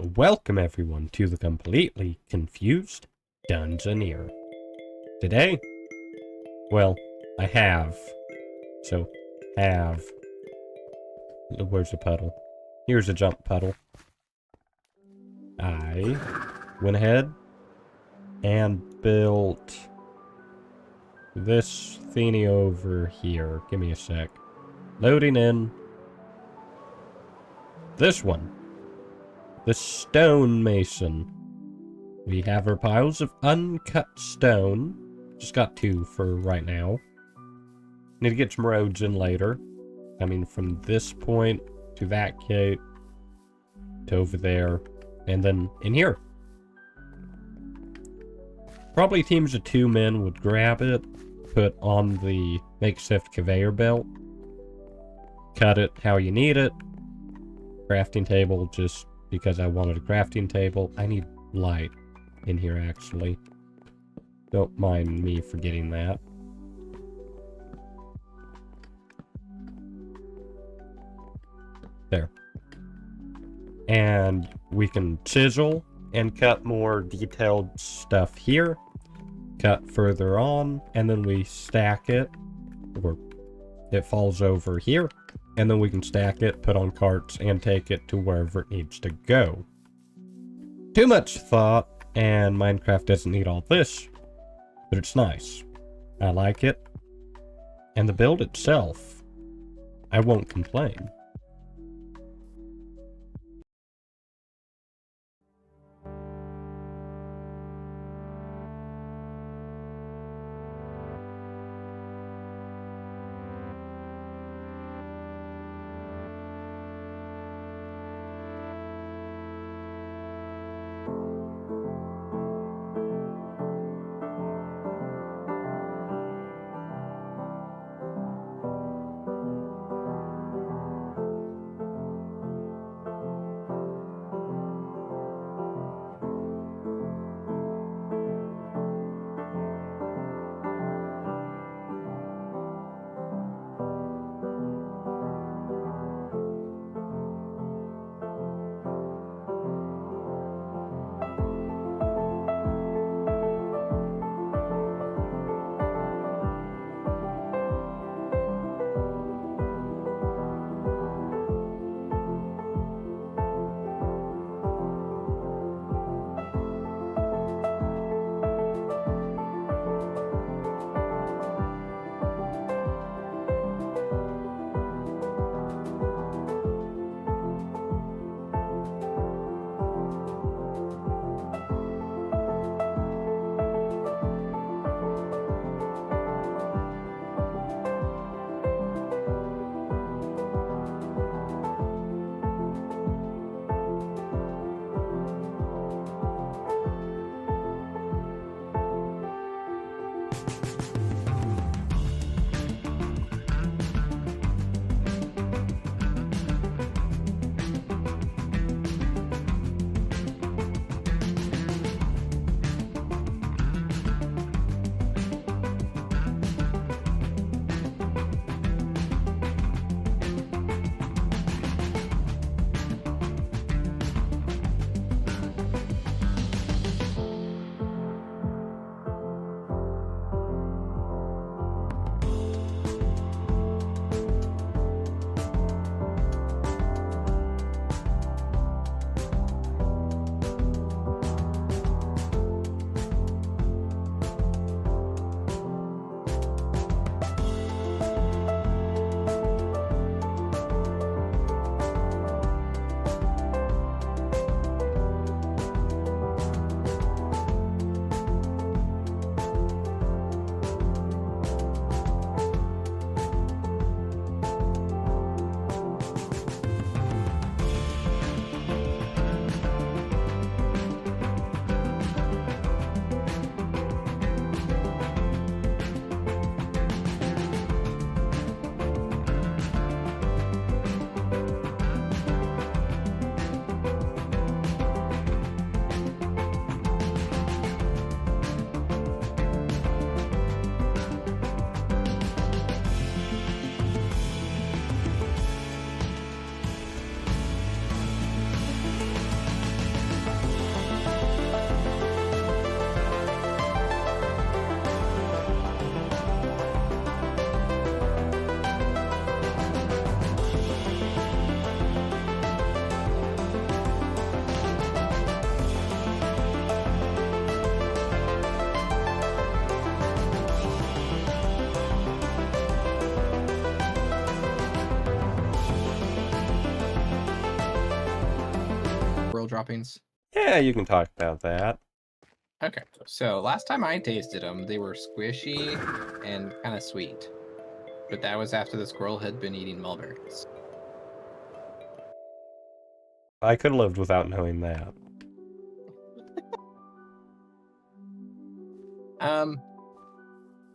Welcome everyone to the completely confused Dungeoneer. Today, well, I have. So, have. Where's the puddle? Here's a jump puddle. I went ahead and built this thingy over here. Give me a sec. Loading in this one. The stonemason. We have our piles of uncut stone. Just got 2 for right now. Need to get some roads in later. I mean, from this point to that gate to over there, and then in here. Probably teams of 2 men would grab it, put on the makeshift conveyor belt, cut it how you need it. Crafting table just because I wanted a crafting table. I need light in here, actually. Don't mind me forgetting that. There. And we can chisel and cut more detailed stuff here. Cut further on, and then we stack it, or it falls over here. And then we can stack it, put on carts, and take it to wherever it needs to go. Too much thought, and Minecraft doesn't need all this, but it's nice. I like it. And the build itself, I won't complain. squirrel droppings? Yeah, you can talk about that. Okay, so last time I tasted them, they were squishy and kind of sweet. But that was after the squirrel had been eating mulberries. I could have lived without knowing that.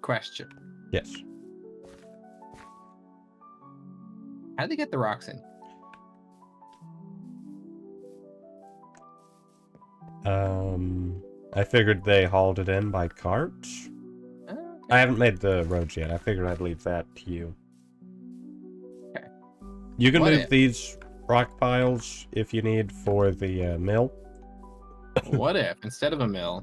Question. Yes. How did they get the rocks in? I figured they hauled it in by carts. Okay. I haven't made the roads yet. I figured I'd leave that to you. Okay. You can What move if? these rock piles if you need for the mill. What if, instead of a mill,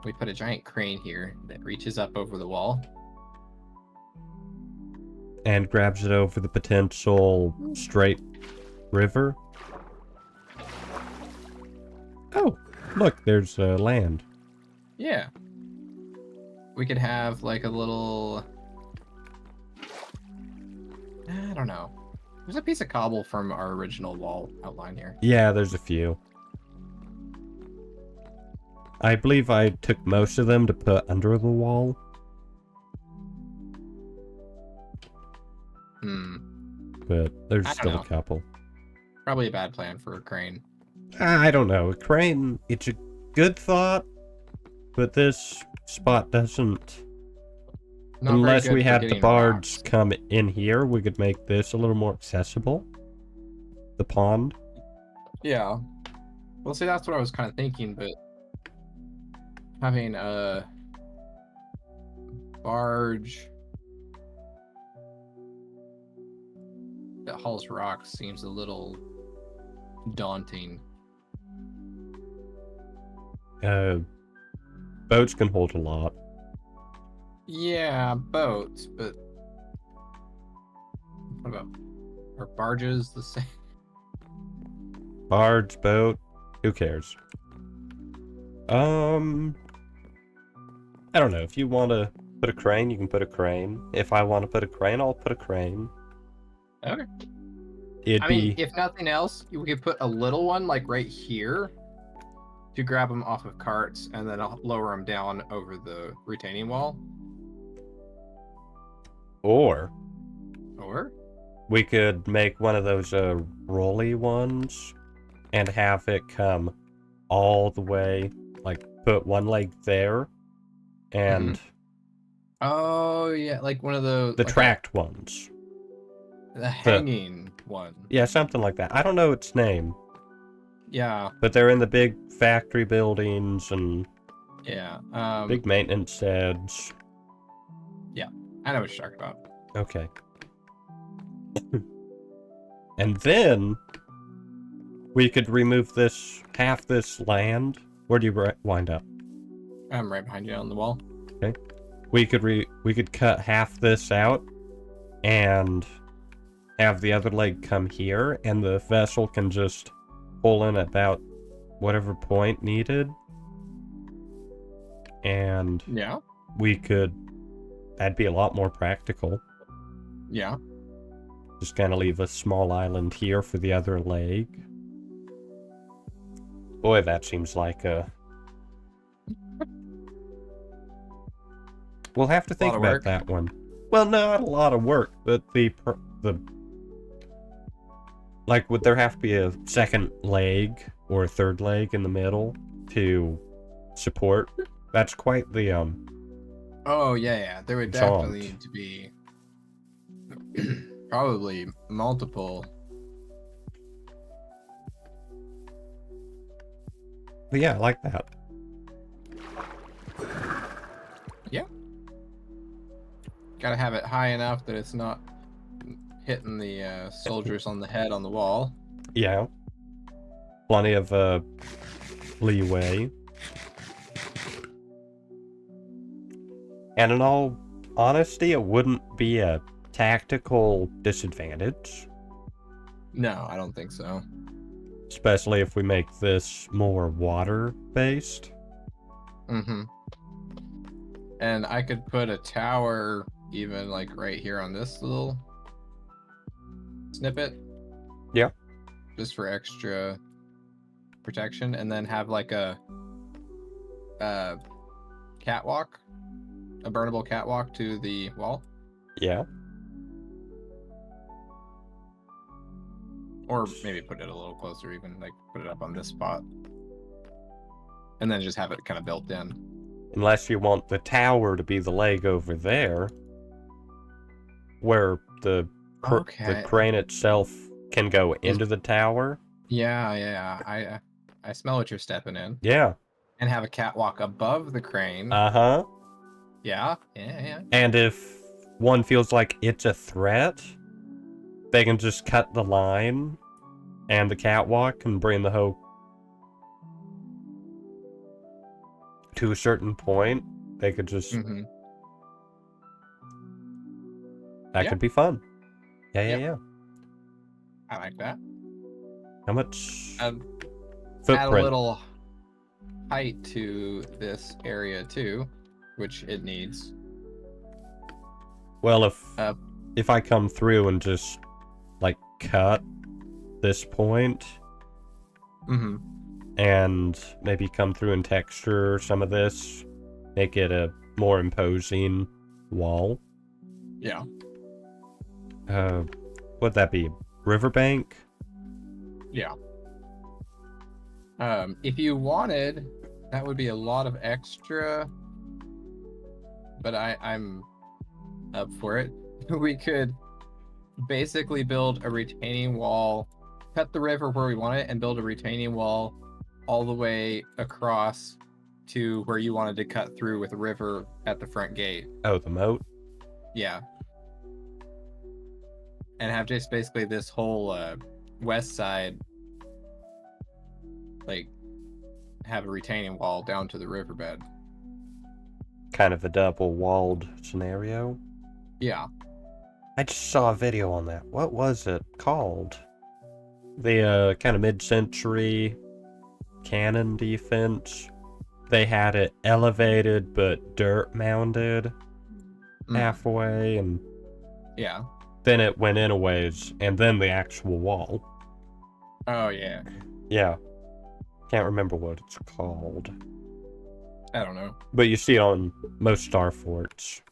we put a giant crane here that reaches up over the wall? And grabs it over the potential straight river. Oh, look, there's land. Yeah. We could have like a little... I don't know. There's a piece of cobble from our original wall outline here. Yeah, there's a few. I believe I took most of them to put under the wall. But there's still a couple. Probably a bad plan for a crane. I don't know. A crane, it's a good thought, but this spot doesn't... Not Unless very good we for had the getting bards rocks. come in here, we could make this a little more accessible. The pond. Yeah. Well, see, that's what I was kind of thinking, but having a barge that hauls rocks seems a little daunting. Boats can hold a lot. Yeah, boats, but what about, are barges the same? Barge, boat, who cares? I don't know. If you want to put a crane, you can put a crane. If I want to put a crane, I'll put a crane. Okay. I mean, if nothing else, we could put a little one like right here to grab them off of carts and then I'll lower them down over the retaining wall. Or we could make one of those rolly ones and have it come all the way, like put one leg there and oh yeah, like one of those, the like tracked ones. the hanging one. Yeah, something like that. I don't know its name. Yeah. But they're in the big factory buildings and big maintenance sheds. Yeah, I know what you're talking about. Okay. And then we could remove half this land. Where do you wind up? I'm right behind you on the wall. Okay. We could cut half this out and have the other leg come here, and the vessel can just pull in about whatever point needed. And yeah, that'd be a lot more practical. Yeah. Just kind of leave a small island here for the other leg. Boy, that seems like a... We'll have to think about that one. Well, not a lot of work, but like, would there have to be a second leg or a third leg in the middle to support? That's quite the oh yeah, there would definitely need to be probably multiple. But yeah, I like that. Yeah. Gotta have it high enough that it's not hitting the soldiers on the head on the wall. Yeah. Plenty of leeway. And in all honesty, it wouldn't be a tactical disadvantage. No, I don't think so. Especially if we make this more water-based. And I could put a tower even like right here on this little snippet. Yeah. Just for extra protection, and then have like a catwalk, a burnable catwalk to the wall, Yeah. or maybe put it a little closer, even like put it up on this spot, and then just have it kind of built in. Unless you want the tower to be the leg over there, where the crane itself can go into the tower. Yeah. I smell what you're stepping in. Yeah. And have a catwalk above the crane. Uh-huh. Yeah. And if one feels like it's a threat, they can just cut the line, and the catwalk can bring the hoe to a certain point. They could just... That could be fun. Yeah. I like that. How much footprint? Add a little height to this area too, which it needs. Well, if I come through and just like cut this point, and maybe come through and texture some of this, make it a more imposing wall. Yeah. What'd that be? Riverbank? Yeah. If you wanted, that would be a lot of extra, but I'm up for it. We could basically build a retaining wall, cut the river where we want it, and build a retaining wall all the way across to where you wanted to cut through with a river at the front gate. Oh, the moat? Yeah. And have just basically this whole west side, like, have a retaining wall down to the riverbed. Kind of a double-walled scenario? Yeah. I just saw a video on that. What was it called? The kind of mid-century cannon defense. They had it elevated but dirt mounded halfway, and yeah, then it went in a ways, and then the actual wall. Oh yeah. Yeah. Can't remember what it's called. I don't know. But you see it on most star forts.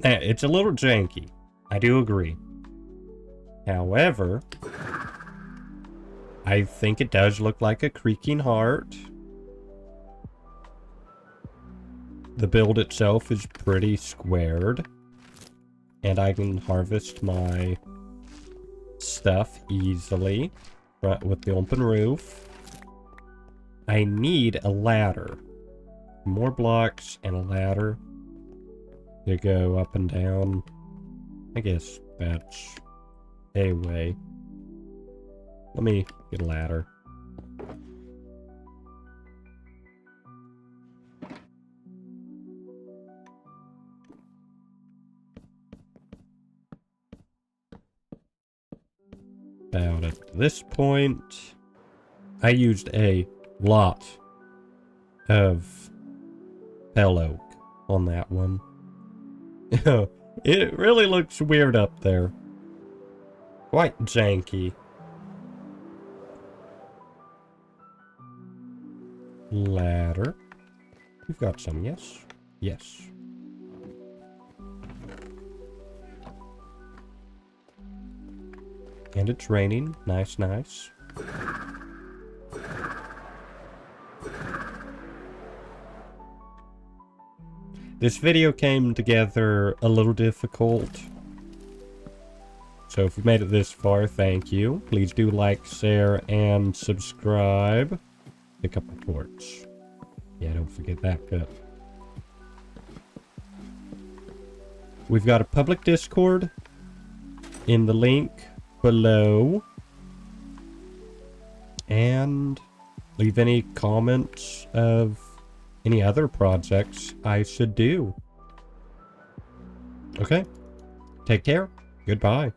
It's a little janky. I do agree. However, I think it does look like a creaking heart. The build itself is pretty squared. And I can harvest my stuff easily with the open roof. I need a ladder. More blocks and a ladder to go up and down. I guess that's a way. Let me get a ladder. About at this point, I used a lot of fell oak on that one. It really looks weird up there. Quite janky. Ladder. We've got some, yes? Yes. And it's raining. Nice, nice. This video came together a little difficult. So if you made it this far, thank you. Please do like, share, and subscribe. Pick up my torch. Yeah, don't forget that bit. We've got a public Discord in the link below. And leave any comments of any other projects I should do. Okay. Take care. Goodbye.